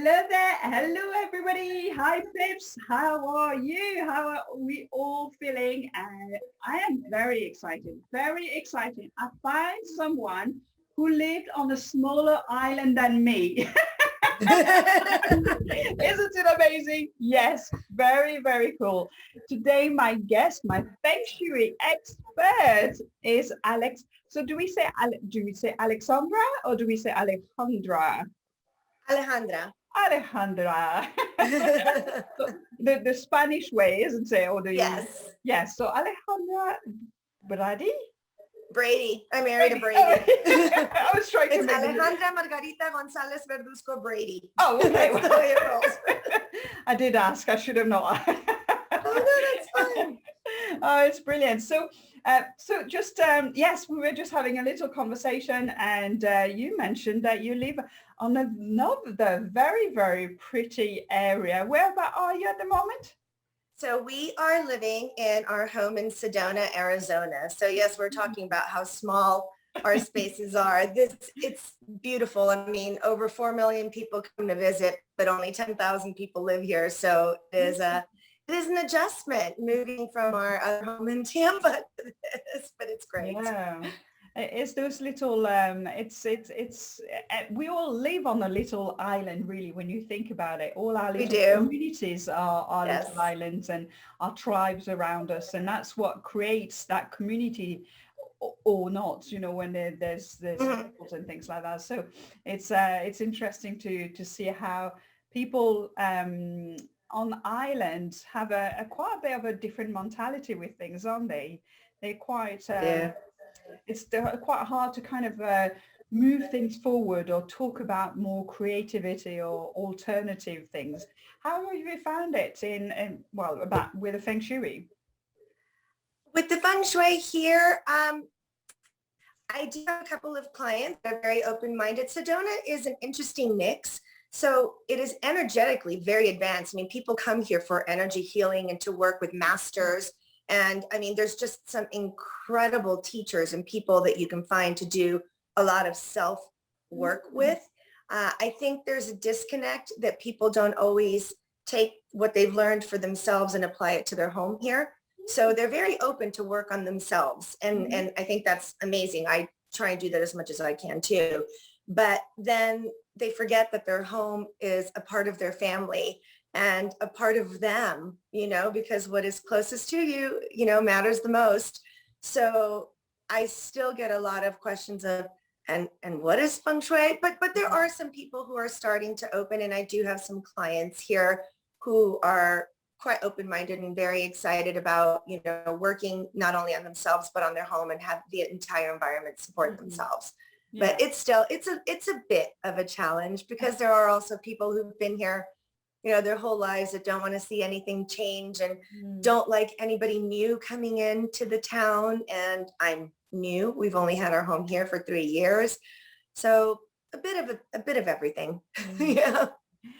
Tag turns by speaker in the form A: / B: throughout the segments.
A: Hello there. Hello, everybody. Hi, Pips. How are you? How are we all feeling? I am very excited. Very excited. I find someone who lived on a smaller island than me. Isn't it amazing? Yes, very, very cool. Today, my guest, my Feng Shui expert is Alex. So do we say Alexandra or do we say Alejandra?
B: Alejandra.
A: Alejandra. So the Spanish way, isn't it? Or the
B: Yes.
A: yes. So Alejandra Brady.
B: Brady. I married a Brady.
A: I was trying to
B: It's
A: make
B: Alejandra Margarita Gonzalez Verduzco Brady.
A: Oh, okay.
B: That's the way it rolls.
A: I did ask. I should have not.
B: Oh, no, that's fine.
A: Oh, it's brilliant. So just yes, we were just having a little conversation, and you mentioned that you live on another very, very pretty area. Where about are you at the moment?
B: So we are living in our home in Sedona, Arizona. So yes, we're talking about how small our spaces are. It's beautiful. I mean, over 4 million people come to visit, but only 10,000 people live here. So it is an adjustment moving from our other home in Tampa to this, but it's great.
A: Yeah. It's those little we all live on a little island, really, when you think about it. All our
B: We
A: little
B: do.
A: communities are our
B: Yes.
A: little islands and our tribes around us, and that's what creates that community or not, when there's
B: Mhm.
A: wars and things like that. So it's interesting to see how people on islands have a quite a bit of a different mentality with things, aren't they? They're quite
B: Yeah.
A: they're quite hard to kind of move things forward or talk about more creativity or alternative things. How have you found it in well, about with the Feng Shui?
B: With the feng shui here, I do have a couple of clients that are very open-minded. Sedona is an interesting mix. So it is energetically very advanced. I mean, people come here for energy healing and to work with masters. And I mean, there's just some incredible teachers and people that you can find to do a lot of self work with. I think there's a disconnect that people don't always take what they've learned for themselves and apply it to their home here. So they're very open to work on themselves. And I think that's amazing. I try and do that as much as I can too. But then they forget that their home is a part of their family and a part of them, because what is closest to you, matters the most. So I still get a lot of questions of, and what is feng shui? But there are some people who are starting to open, and I do have some clients here who are quite open-minded and very excited about, working not only on themselves, but on their home and have the entire environment support themselves.
A: Yeah.
B: But it's a bit of a challenge because there are also people who've been here, their whole lives that don't want to see anything change and don't like anybody new coming into the town. And I'm new. We've only had our home here for 3 years. So a bit of everything. Yeah.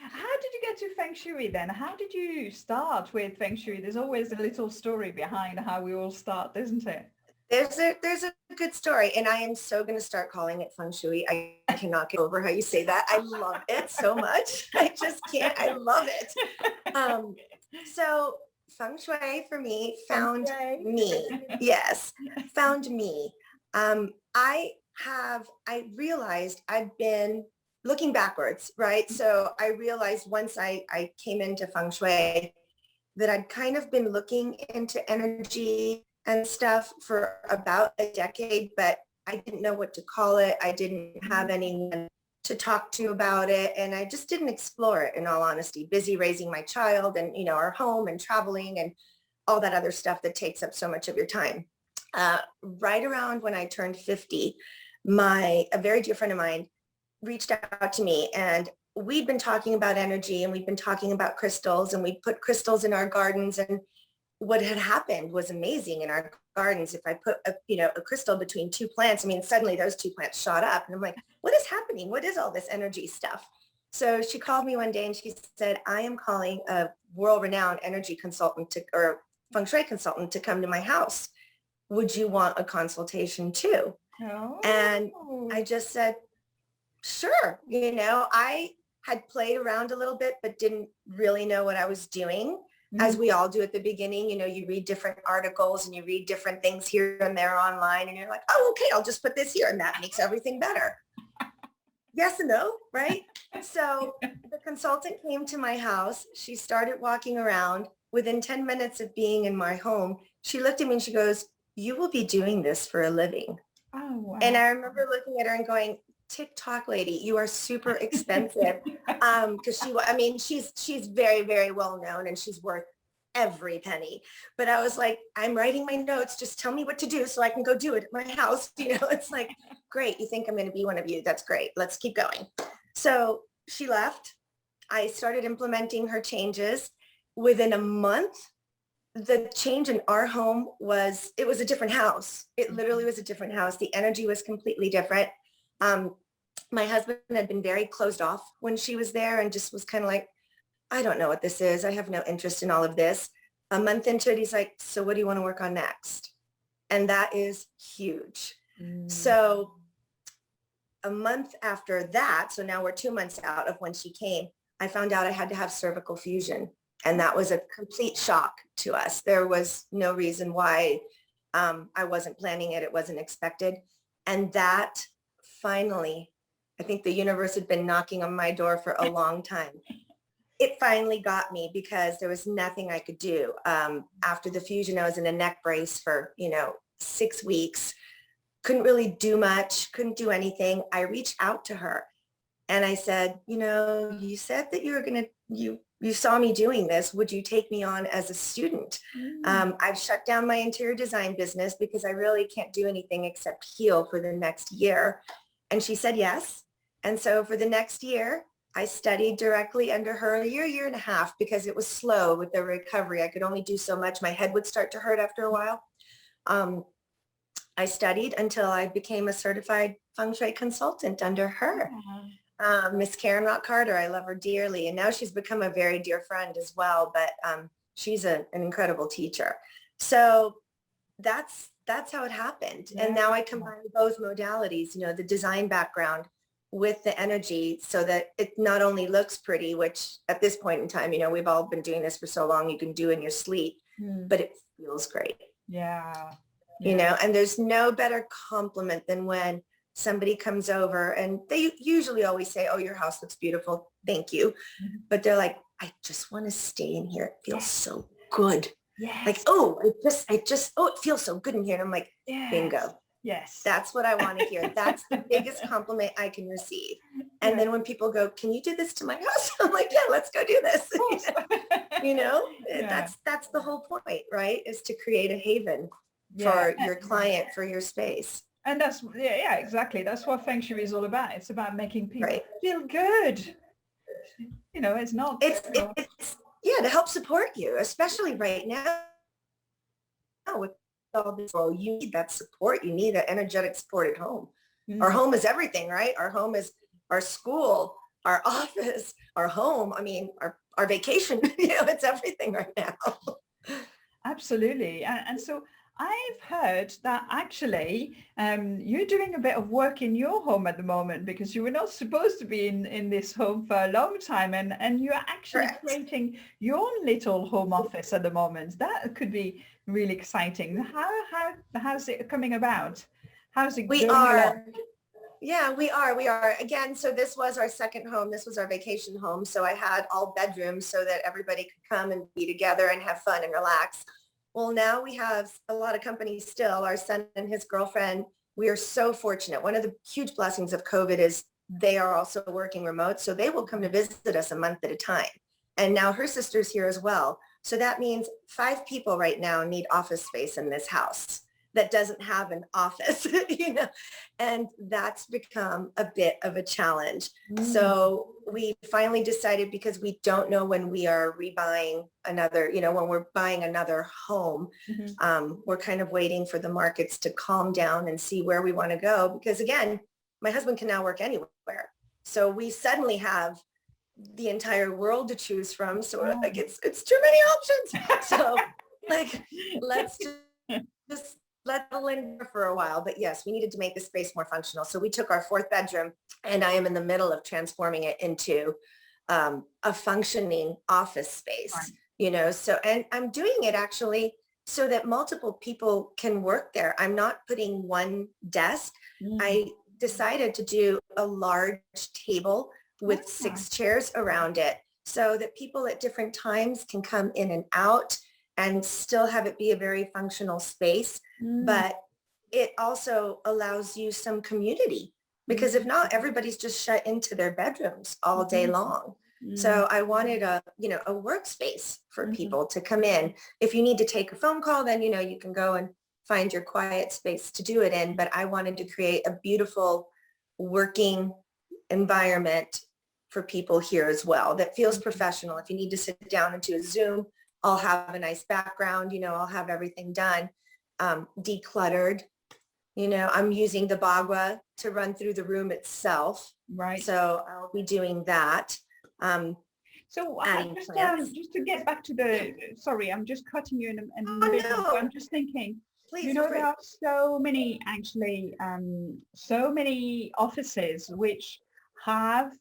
A: How did you get to Feng Shui then? How did you start with Feng Shui? There's always a little story behind how we all start, isn't it?
B: There's a good story, and I am so going to start calling it feng shui. I cannot get over how you say that. I love it so much. I just can't. I love it. So feng shui for me found me. Yes, found me. I realized I've been looking backwards, right? So I realized once I came into feng shui that I'd kind of been looking into energy and stuff for about a decade, but I didn't know what to call it. I didn't have anyone to talk to about it. And I just didn't explore it, in all honesty, busy raising my child and, our home and traveling and all that other stuff that takes up so much of your time. Right around when I turned 50, a very dear friend of mine reached out to me, and we'd been talking about energy and we'd been talking about crystals, and we put crystals in our gardens, and what had happened was amazing in our gardens. If I put a crystal between two plants, I mean, suddenly those two plants shot up, and I'm like, what is happening? What is all this energy stuff? So she called me one day and she said, I am calling a world-renowned energy consultant or feng shui consultant to come to my house. Would you want a consultation too?
A: Oh.
B: And I just said, sure. had played around a little bit, but didn't really know what I was doing. As
A: Mm.
B: we all do at the beginning, you know, you read different articles and you read different things here and there online, and you're like, oh, okay, I'll just put this here and that makes everything better. Yes and no, right? So the consultant came to my house. She started walking around. Within 10 minutes of being in my home, she looked at me and she goes, you will be doing this for a living.
A: Oh, wow.
B: And I remember looking at her and going, TikTok lady, you are super expensive. Because she's very, very well known and she's worth every penny. But I was like, I'm writing my notes. Just tell me what to do so I can go do it at my house. You know, it's like, great. You think I'm going to be one of you. That's great. Let's keep going. So she left. I started implementing her changes. Within a month, the change in our home it was a different house. It literally was a different house. The energy was completely different. My husband had been very closed off when she was there and just was kind of like, I don't know what this is. I have no interest in all of this. A month into it, he's like, so what do you want to work on next? And that is huge. So a month after that, so now we're 2 months out of when she came, I found out I had to have cervical fusion. And that was a complete shock to us. There was no reason why I wasn't planning it. It wasn't expected. And that finally, I think the universe had been knocking on my door for a long time. It finally got me because there was nothing I could do. After the fusion, I was in a neck brace for, 6 weeks. Couldn't really do much, couldn't do anything. I reached out to her and I said, you said that you were going to, you saw me doing this. Would you take me on as a student? I've shut down my interior design business because I really can't do anything except heal for the next year. And she said yes. And so for the next year, I studied directly under her a year and a half because it was slow with the recovery. I could only do so much. My head would start to hurt after a while. I studied until I became a certified Feng Shui consultant under her. Miss Karen Rock Carter, I love her dearly. And now she's become a very dear friend as well, but she's an incredible teacher. So that's how it happened. Yeah. And now I combine both modalities, the design background with the energy so that it not only looks pretty, which at this point in time, we've all been doing this for so long, you can do in your sleep, but it feels great.
A: Yeah.
B: And there's no better compliment than when somebody comes over and they usually always say, oh, your house looks beautiful. Thank you. But they're like, I just want to stay in here. It feels so good.
A: Yes.
B: Like, it feels so good in here. And I'm like, bingo.
A: Yes.
B: That's what I want to hear. That's the biggest compliment I can receive. And then when people go, can you do this to my house? I'm like, yeah, let's go do this. That's the whole point, right? Is to create a haven for your client, for your space.
A: And that's, exactly. That's what Feng Shui is all about. It's about making people feel good. It's not.
B: It's to help support you, especially right now with all this. Well, you need that support. You need that energetic support at home. Our home is everything, right? Our home is our school, our office, our home. I mean, our vacation, it's everything right now.
A: Absolutely. And so I've heard that actually you're doing a bit of work in your home at the moment because you were not supposed to be in this home for a long time and you're actually creating your own little home office at the moment. That could be really exciting. How's it coming about? How's it going along?
B: Yeah, we are. Again, so this was our second home. This was our vacation home. So I had all bedrooms so that everybody could come and be together and have fun and relax. Well, now we have a lot of companies still. Our son and his girlfriend, we are so fortunate. One of the huge blessings of COVID is they are also working remote. So they will come to visit us a month at a time. And now her sister's here as well. So that means 5 people right now need office space in this house that doesn't have an office, and that's become a bit of a challenge. So we finally decided, because we don't know when we are rebuying another, when we're buying another home, we're kind of waiting for the markets to calm down and see where we want to go. Because again, my husband can now work anywhere. So we suddenly have the entire world to choose from. So we're like, it's too many options. So like, let's just let it linger for a while. But yes, we needed to make the space more functional. So we took our 4th bedroom and I am in the middle of transforming it into a functioning office
A: Right.
B: space, so, and I'm doing it actually so that multiple people can work there. I'm not putting one desk.
A: Mm.
B: I decided to do a large table with
A: Ah,
B: 6 chairs around it so that people at different times can come in and out and still have it be a very functional space.
A: mm,
B: But it also allows you some community, because if
A: mm,
B: not, everybody's just shut into their bedrooms all day
A: mm,
B: long.
A: mm,
B: So I wanted a workspace for
A: mm.
B: people to come in. If you need to take a phone call, then, you can go and find your quiet space to do it in. But I wanted to create a beautiful working environment for people here as well that feels professional. If you need to sit down into a Zoom, I'll have a nice background, I'll have everything done, decluttered. I'm using the bagua to run through the room itself.
A: Right.
B: So I'll be doing that. Um,
A: So
B: adding plants.
A: just to get back to the, sorry, I'm just cutting you in the
B: Oh
A: middle. So I'm
B: no,
A: just thinking,
B: please feel
A: there
B: free.
A: are so many actually, so many offices which have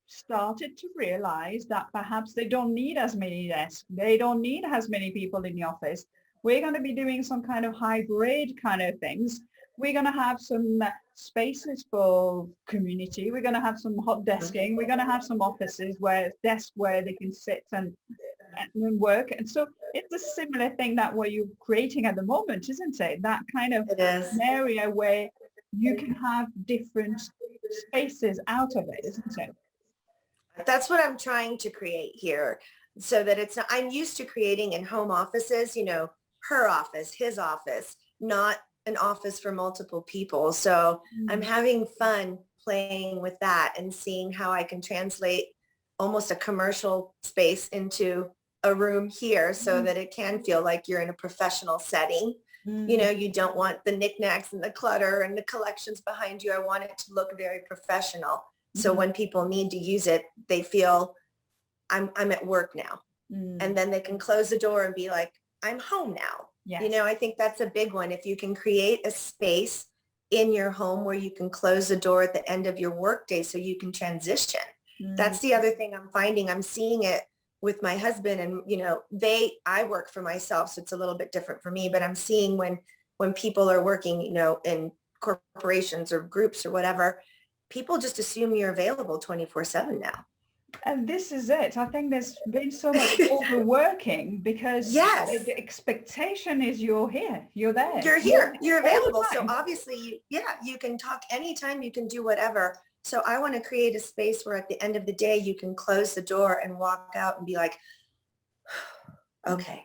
A: started to realize that perhaps they don't need as many desks. They don't need as many people in the office. We're going to be doing some kind of hybrid kind of things. We're going to have some spaces for community. We're going to have some hot desking. We're going to have some offices where desks where they can sit and work. And so it's a similar thing that what you're creating at the moment, isn't it? That kind of
B: It is.
A: an area where you can have different spaces out of it, isn't it?
B: That's what I'm trying to create here, so that it's not, I'm used to creating in home offices, her office, his office, not an office for multiple people. So I'm
A: Mm,
B: having fun playing with that and seeing how I can translate almost a commercial space into a room here so
A: mm,
B: that it can feel like you're in a professional setting.
A: mm,
B: You don't want the knickknacks and the clutter and the collections behind you. I want it to look very professional. So
A: mm,
B: when people need to use it, they feel I'm at work now. And
A: mm.
B: then they can close the door and be like, I'm home now.
A: Yes.
B: I think that's a big one. If you can create a space in your home where you can close the door at the end of your workday so you can transition.
A: Mm,
B: That's the other thing I'm finding. I'm seeing it with my husband, and I work for myself, so it's a little bit different for me, but I'm seeing when people are working, in corporations or groups or whatever, people just assume you're available 24/7 now.
A: and this is it. I think there's been so much overworking because
B: Yes.
A: the expectation is you're here, you're there,
B: You're
A: you're
B: here, you're
A: all the
B: available. So
A: time.
B: obviously, you can talk anytime, you can do whatever. So I want to create a space where at the end of the day, you can close the door and walk out and be like, okay.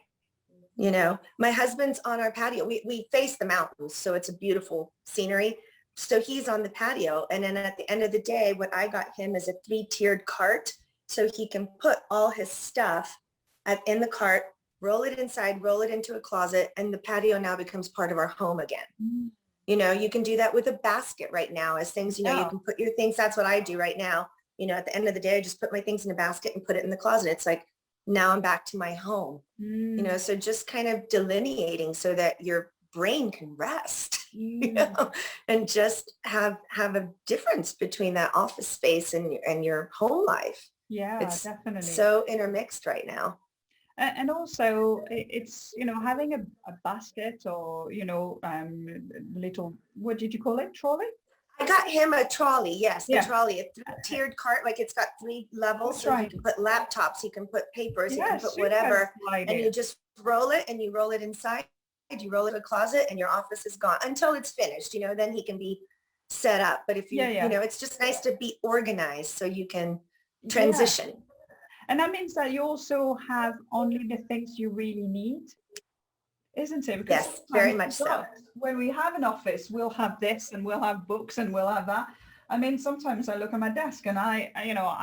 B: My husband's on our patio. We face the mountains, so it's a beautiful scenery. So he's on the patio. And then at the end of the day, what I got him is a 3-tiered cart so he can put all his stuff in the cart, roll it inside, roll it into a closet, and the patio now becomes part of our home again.
A: Mm,
B: You can do that with a basket right now as things, you
A: yeah.
B: can put your things. That's what I do right now. At the end of the day, I just put my things in a basket and put it in the closet. It's like, now I'm back to my home.
A: Mm,
B: So just kind of delineating so that your brain can rest,
A: mm,
B: and just have a difference between that office space and your home life.
A: yeah,
B: It's
A: definitely.
B: so intermixed right now.
A: And also it's, having a basket or, little, what did you call it? Trolley?
B: I got him a trolley. Yes, a
A: Yeah,
B: trolley, a 3-tiered cart. Like, it's got 3 levels.
A: that's
B: So he
A: right.
B: can put laptops, he can put papers, he
A: Yeah,
B: can put
A: super
B: whatever. And
A: idea.
B: you just roll it and you roll it inside. You roll it in a closet and your office is gone until it's finished. Then he can be set up. But if
A: Yeah, yeah,
B: it's just nice to be organized so you can
A: yeah.
B: transition.
A: And that means that you also have only the things you really need, isn't it? Because
B: Yes, very
A: sometimes
B: much so.
A: when we have an office, we'll have this and we'll have books and we'll have that. I mean, sometimes I look at my desk and I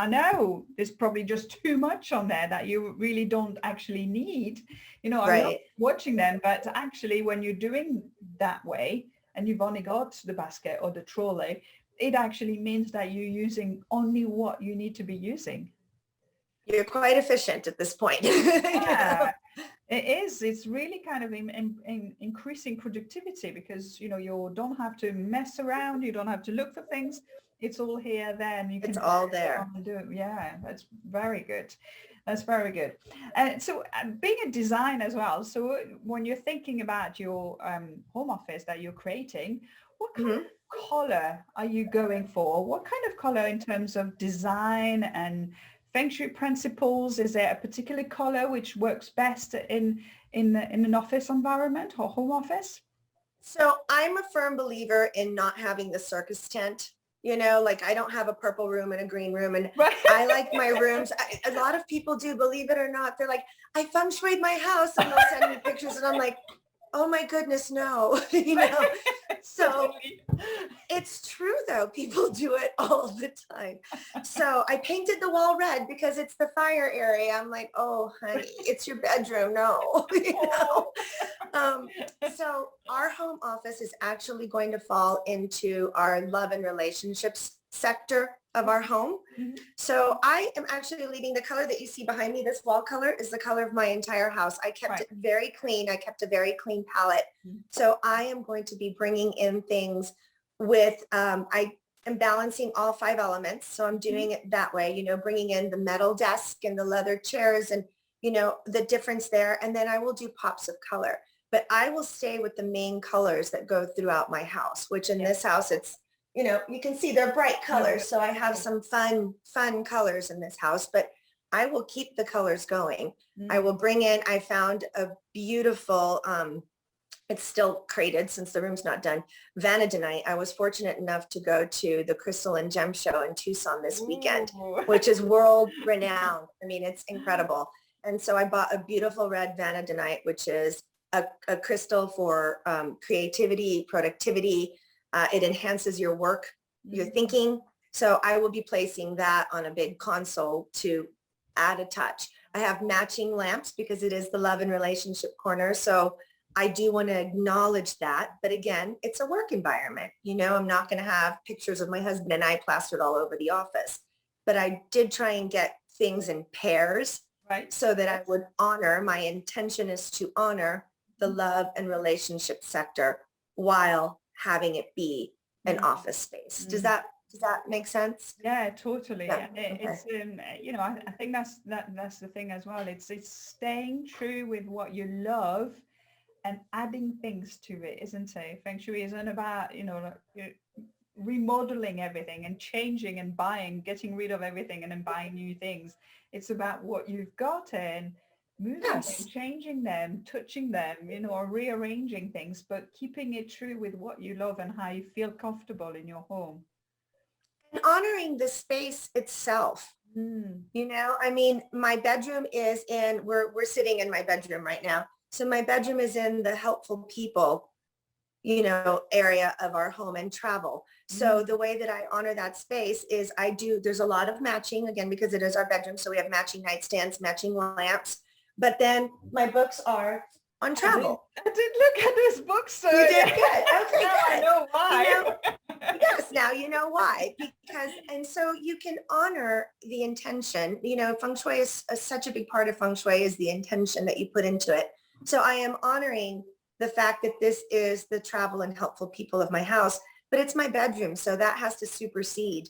A: know there's probably just too much on there that you really don't actually need. I love
B: Right.
A: watching them, but actually when you're doing that way and you've only got the basket or the trolley, it actually means that you're using only what you need to be using.
B: You're quite efficient at this point.
A: Yeah, it is. It's really kind of increasing productivity because, you don't have to mess around. You don't have to look for things. It's all here then. You
B: It's
A: can
B: all
A: get
B: there.
A: on and do it. Yeah, that's very good. That's very good. So being a designer as well, so when you're thinking about your home office that you're creating, what kind
B: Mhm.
A: of color are you going for? What kind of color in terms of design and Feng Shui principles? Is there a particular color which works best in an office environment or home office?
B: So I'm a firm believer in not having the circus tent. Like I don't have a purple room and a green room. And
A: Right.
B: I like my rooms. A lot of people do, believe it or not. They're like, I feng shuied my house, and they'll send me pictures. And I'm like, oh my goodness, no. So
A: Totally.
B: it's true though. People do it all the time. So I painted the wall red because it's the fire area. I'm like, oh honey, it's your bedroom. No,
A: Oh.
B: Um, so our home office is actually going to fall into our love and relationships sector of our home.
A: Mhm.
B: So I am actually leaving the color that you see behind me. This wall color is the color of my entire house. I kept
A: Right.
B: it very clean. I kept a very clean palette.
A: Mhm.
B: So I am going to be bringing in things with, I am balancing all 5 elements. So I'm doing it that way, bringing in the metal desk and the leather chairs and, the difference there. And then I will do pops of color, but I will stay with the main colors that go throughout my house, which in
A: Yeah.
B: this house, it's, you can see they're bright colors. So I have some fun colors in this house, but I will keep the colors going. I
A: Mm.
B: will bring in, I found a beautiful, it's still crated since the room's not done, vanadinite. I was fortunate enough to go to the Crystal and Gem Show in Tucson this weekend,
A: Ooh.
B: which is world renowned. I mean, it's incredible. And so I bought a beautiful red vanadinite, which is a crystal for creativity, productivity. It enhances your work, your
A: Mm.
B: thinking. So I will be placing that on a big console to add a touch. I have matching lamps because it is the love and relationship corner. So I do want to acknowledge that. But again, it's a work environment. I'm not going to have pictures of my husband and I plastered all over the office. But I did try and get things in pairs
A: Right.
B: so that I would honor, my intention is to honor the love and relationship sector while having it be an
A: Mm.
B: office space. Does
A: Mm.
B: that make sense?
A: Yeah, totally.
B: Yeah.
A: And
B: Okay.
A: it's I think that's the thing as well. It's staying true with what you love and adding things to it, isn't it? Feng Shui isn't about, like, remodeling everything and changing and buying, getting rid of everything and then buying new things. It's about what you've got and moving them,
B: Yes.
A: changing them, touching them, or rearranging things, but keeping it true with what you love and how you feel comfortable in your home.
B: And honoring the space itself.
A: Mm.
B: I mean, my bedroom is in, we're sitting in my bedroom right now. So my bedroom is in the helpful people, area of our home and travel. So
A: Mm.
B: the way that I honor that space is there's a lot of matching again, because it is our bedroom. So we have matching nightstands, matching lamps, but then my books are on travel.
A: I did look at this book, so
B: You did
A: yeah.
B: good. Okay,
A: Now I
B: good.
A: know
B: You know,
A: why.
B: Yes, now you know why. And so you can honor the intention. Feng Shui is such a big part of Feng Shui is the intention that you put into it. So I am honoring the fact that this is the travel and helpful people of my house, but it's my bedroom. So that has to supersede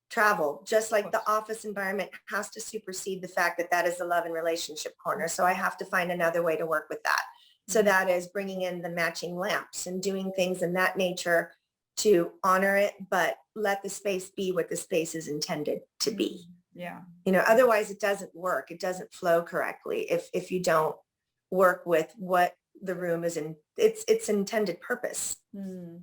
B: travel, just like the office environment has to supersede the fact that that is the love and relationship corner. So I have to find another way to work with that. So that is bringing in the matching lamps and doing things in that nature to honor it, but let the space be what the space is intended to be.
A: Yeah.
B: Otherwise it doesn't work. It doesn't flow correctly if you don't work with what the room is in its intended purpose.
A: Hmm.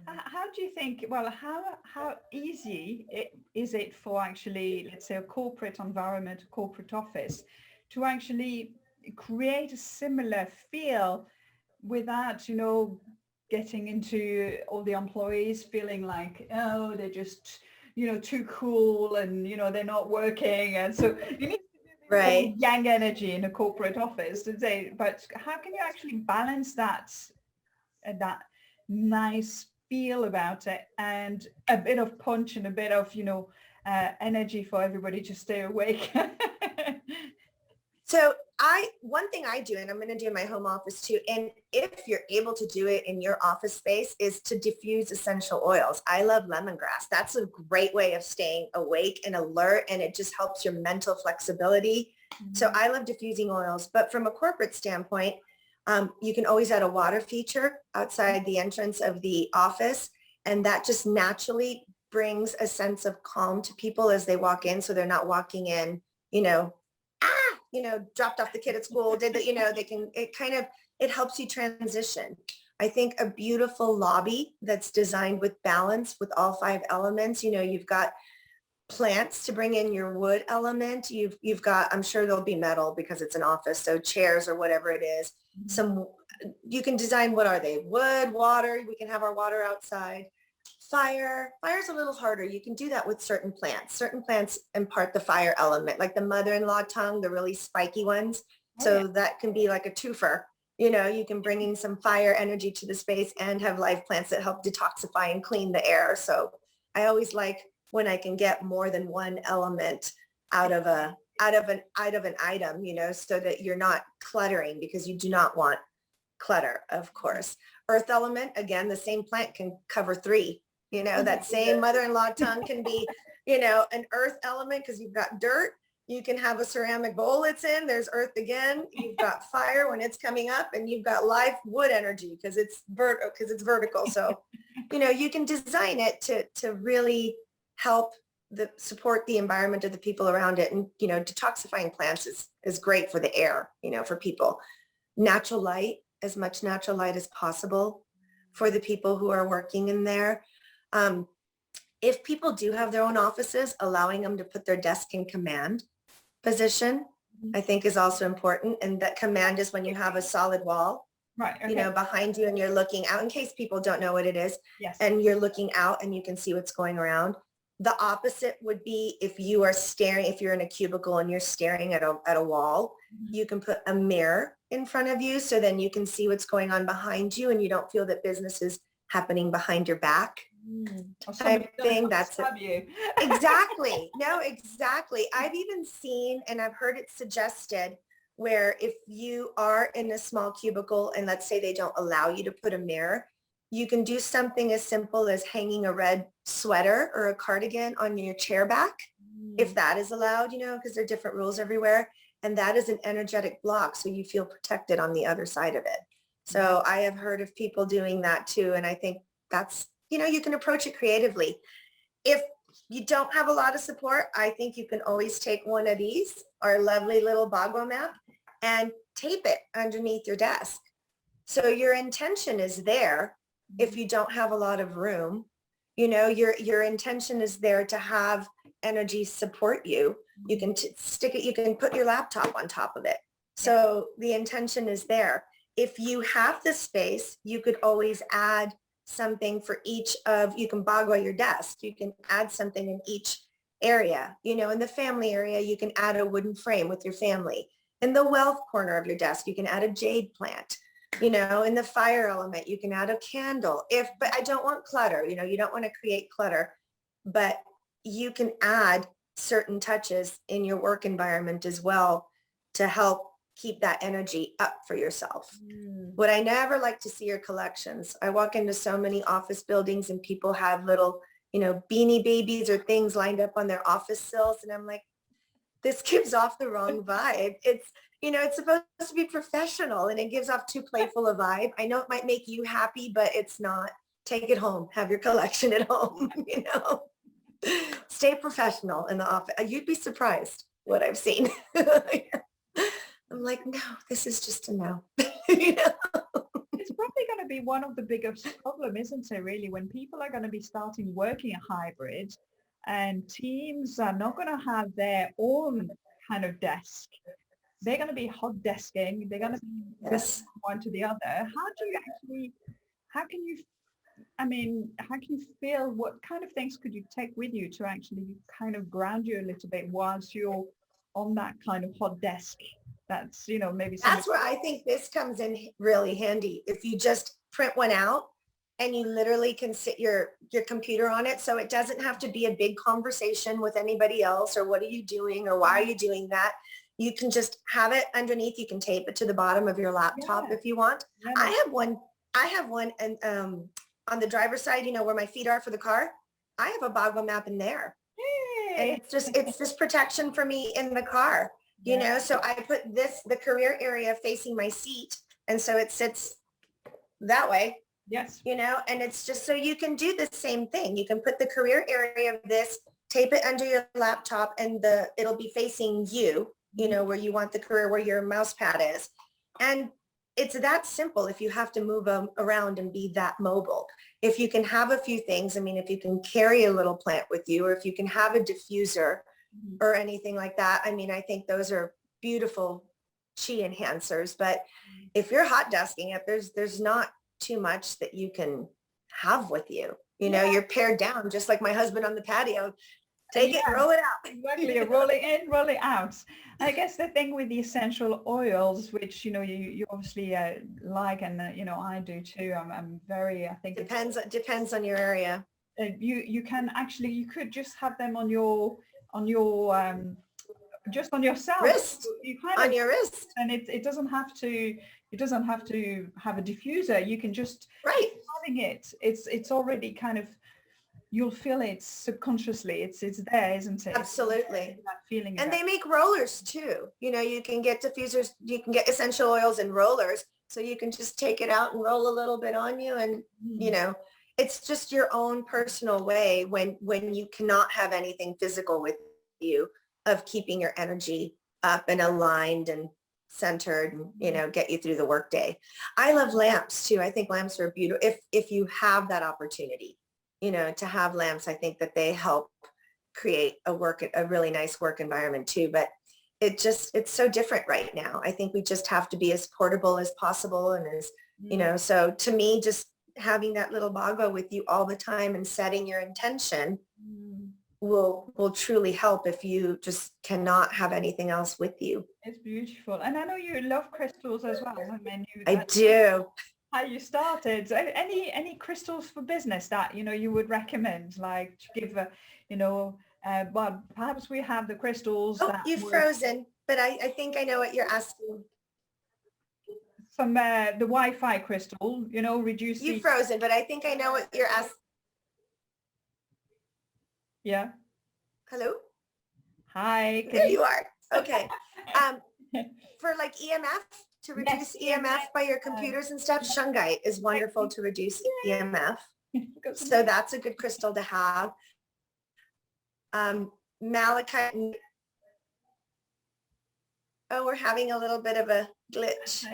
A: How do you think, well, how easy is it for actually, let's say, a corporate environment, a corporate office, to actually create a similar feel without, getting into all the employees feeling like, oh, they're just, too cool and, they're not working. And so you need
B: Right.
A: yang energy in a corporate office to say, but how can you actually balance that nice feel about it and a bit of punch and a bit of energy for everybody to stay awake?
B: So one thing I do, and I'm going to do in my home office too, and if you're able to do it in your office space, is to diffuse essential oils. I love lemongrass. That's a great way of staying awake and alert, and it just helps your mental flexibility. So I love diffusing oils, but from a corporate standpoint, you can always add a water feature outside the entrance of the office, and that just naturally brings a sense of calm to people as they walk in. So they're not walking in, dropped off the kid at school, it helps you transition. I think a beautiful lobby that's designed with balance with all 5 elements, you've got plants to bring in your wood element. You've got, I'm sure there'll be metal because it's an office, so chairs or whatever it is. You can design, what are they? Wood, water, we can have our water outside. Fire's a little harder. You can do that with certain plants. Certain plants impart the fire element, like the mother-in-law tongue, the really spiky ones. That can be like a twofer. You can bring in some fire energy to the space and have live plants that help detoxify and clean the air. So I always like when I can get more than one element out of an item, so that you're not cluttering, because you do not want clutter, of course. Earth element, again, the same plant can cover 3. That same mother-in-law tongue can be, an earth element because you've got dirt. You can have a ceramic bowl it's in. There's earth again. You've got fire when it's coming up, and you've got live wood energy because it's vertical. So, you can design it to really help support the environment of the people around it. And, detoxifying plants is great for the air, for people. Natural light, as much natural light as possible for the people who are working in there. If people do have their own offices, allowing them to put their desk in command position, I think is also important. And that command is when you have a solid wall,
A: right? Okay.
B: Behind you, and you're looking out, in case people don't know what it is.
A: Yes.
B: And you're looking out and you can see what's going around. The opposite would be if you are staring, if you're in a cubicle and you're staring at a wall, you can put a mirror in front of you, so then you can see what's going on behind you, and you don't feel that business is happening behind your back. Type thing. That's it. Exactly. No, exactly. I've even seen, and I've heard it suggested, where if you are in a small cubicle and let's say they don't allow you to put a mirror, you can do something as simple as hanging a red sweater or a cardigan on your chair back, if that is allowed, because there are different rules everywhere. And that is an energetic block, so you feel protected on the other side of it. So I have heard of people doing that too. And I think that's, you can approach it creatively. If you don't have a lot of support, I think you can always take one of these, our lovely little Bagua map, and tape it underneath your desk. So your intention is there. If you don't have a lot of room, your intention is there to have energy support you. You can stick it, you can put your laptop on top of it. So the intention is there. If you have the space, you could always add something for each of, you can Bagua your desk. You can add something in each area. In the family area, you can add a wooden frame with your family. In the wealth corner of your desk, you can add a jade plant. In the fire element, you can add a candle. But I don't want clutter. You don't want to create clutter, but you can add certain touches in your work environment as well to help keep that energy up for yourself. What I never like to see are collections. I walk into so many office buildings and people have little, beanie babies or things lined up on their office sills. And I'm like, this gives off the wrong vibe. It's supposed to be professional and it gives off too playful a vibe. I know it might make you happy, but it's not. Take it home. Have your collection at home, Stay professional in the office. You'd be surprised what I've seen. I'm like, no, this is just a no.
A: It's probably going to be one of the biggest problem, isn't it, really, when people are going to be starting working a hybrid and teams are not going to have their own kind of desk. They're going to be hot desking. They're going to be one to the other. How can you feel, what kind of things could you take with you to actually kind of ground you a little bit whilst you're on that kind of hot desk? That's, maybe
B: that's where I think this comes in really handy. If you just print one out and you literally can sit your computer on it. So it doesn't have to be a big conversation with anybody else or what are you doing or why are you doing that? You can just have it underneath. You can tape it to the bottom of your laptop if you want.
A: Yeah.
B: I have one and on the driver's side, you know, where my feet are for the car, I have a Boggle map in there. And
A: Yay.
B: it's just protection for me in the car, you know, so I put the career area facing my seat. And so it sits that way,
A: Yes.
B: you know, and it's just so you can do the same thing. You can put the career area of this, tape it under your laptop, and it'll be facing you, you know, where you want the career, where your mouse pad is. And it's that simple if you have to move them around and be that mobile. If you can have a few things, I mean, if you can carry a little plant with you, or if you can have a diffuser or anything like that, I mean, I think those are beautiful chi enhancers. But if you're hot dusking it, there's not too much that you can have with you. You know, you're pared down, just like my husband on the patio. Take it, roll it out.
A: Exactly, roll it in, roll it out. I guess the thing with the essential oils, which, you know, you obviously like, and, you know, I do too. I'm very, I think
B: Depends on your area.
A: You can actually, you could just have them on your, just on yourself.
B: Wrist,
A: you kind
B: on
A: of,
B: your wrist.
A: And it doesn't have to, have a diffuser. You can just, having it, it's already kind of, you'll feel it subconsciously. It's there, isn't it?
B: Absolutely.
A: That feeling.
B: And they make rollers too. You know, you can get diffusers, you can get essential oils and rollers. So you can just take it out and roll a little bit on you. And, you know, it's just your own personal way when you cannot have anything physical with you of keeping your energy up and aligned and centered and, you know, get you through the workday. I love lamps too. I think lamps are beautiful. If you have that opportunity, you know, to have lamps, I think that they help create a really nice work environment too. But it's so different right now. I think we just have to be as portable as possible. And as, you know, so to me, just having that little boggle with you all the time and setting your intention will truly help if you just cannot have anything else with you.
A: It's beautiful. And I know you love crystals as well. I mean,
B: I do.
A: How you started. So any crystals for business that, you know, you would recommend, like to give a, you know, well, perhaps we have the crystals.
B: Oh,
A: that
B: you've
A: were
B: frozen, but I think I know what you're asking.
A: some the Wi-Fi crystal, you know, reduce
B: You've frozen, but I think I know what you're asking.
A: Yeah.
B: Hello?
A: Hi.
B: There you are. Okay. For like EMF, to reduce EMF by your computers and stuff, shungite is wonderful to reduce EMF. So that's a good crystal to have. Malachite. Oh, we're having a little bit of a glitch.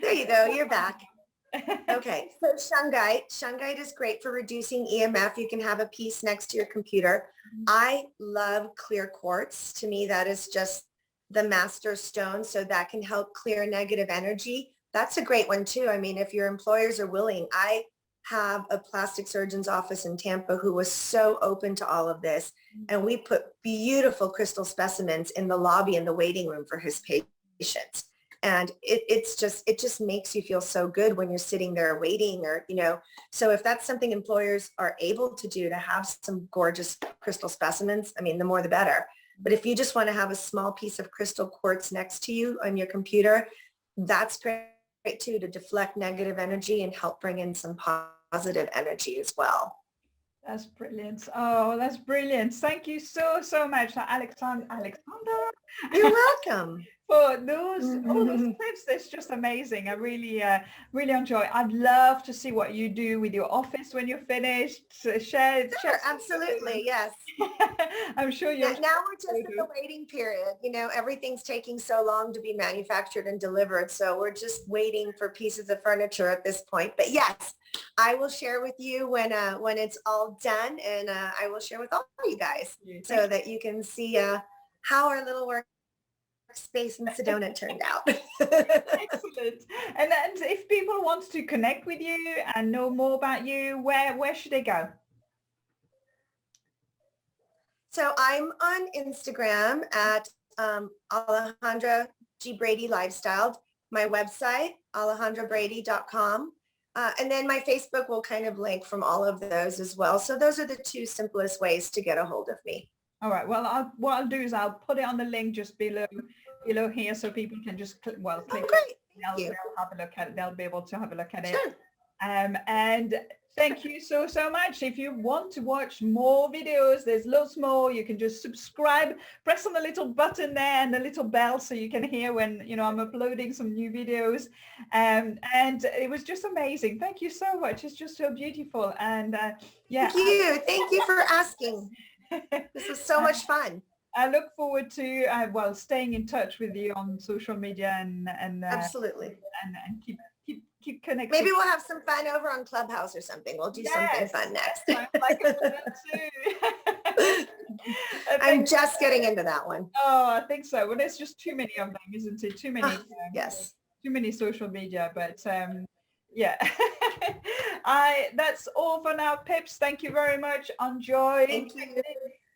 B: There you go. You're back. Okay. So shungite is great for reducing EMF. You can have a piece next to your computer. I love clear quartz. To me, that is just the master stone. So that can help clear negative energy. That's a great one too. I mean, if your employers are willing, I have a plastic surgeon's office in Tampa who was so open to all of this. And we put beautiful crystal specimens in the lobby and the waiting room for his patients. And it just makes you feel so good when you're sitting there waiting, or, you know, so if that's something employers are able to do, to have some gorgeous crystal specimens, I mean, the more the better. But if you just want to have a small piece of crystal quartz next to you on your computer, that's great too, to deflect negative energy and help bring in some positive energy as well.
A: That's brilliant. Oh, that's brilliant. Thank you so much, Alexandra.
B: You're welcome.
A: For those all those tips. It's just amazing. I really enjoy. I'd love to see what you do with your office when you're finished. Share
B: Absolutely, yes.
A: I'm sure you're.
B: Now we're just in the waiting period. You know, everything's taking so long to be manufactured and delivered, so we're just waiting for pieces of furniture at this point. But yes, I will share with you when it's all done, and I will share with all of you guys so that you can see how our little workspace in Sedona turned out.
A: Excellent. And if people want to connect with you and know more about you, where should they go?
B: So I'm on Instagram at Alejandra G. Brady Lifestyle. My website, alejandrabrady.com. And then my Facebook will kind of link from all of those as well. So those are the two simplest ways to get a hold of me.
A: All right. Well, what I'll do is I'll put it on the link just below here, so people can just click. Well,
B: Oh,
A: click.
B: great. Thank
A: They'll
B: you.
A: have a look at it. They'll be able to have a look at it.
B: Sure.
A: And thank you so much. If you want to watch more videos, there's lots more. You can just subscribe, press on the little button there and the little bell so you can hear when, you know, I'm uploading some new videos. And it was just amazing. Thank you so much. It's just so beautiful. And yeah.
B: Thank you. Thank you for asking. This was so much fun.
A: I look forward to well, staying in touch with you on social media and
B: Absolutely.
A: and keep connected.
B: Maybe we'll have some fun over on Clubhouse or something. We'll do something fun next.
A: Yes, I like it too.
B: I'm just getting into that one.
A: Oh, I think so. Well, there's just too many of them, isn't it? Too many.
B: Yes.
A: Too many social media, but yeah. That's all for now, Pips. Thank you very much. Enjoy.
B: Thank you.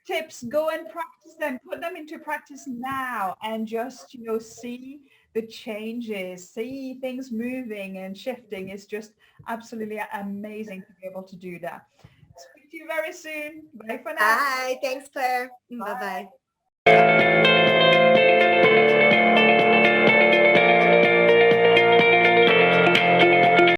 A: Tips, go and practice them, put them into practice now, and just, you know, see the changes, see things moving and shifting. Is just absolutely amazing to be able to do that. Speak to you very soon. Bye for now.
B: Bye. Thanks, Claire. Bye-bye.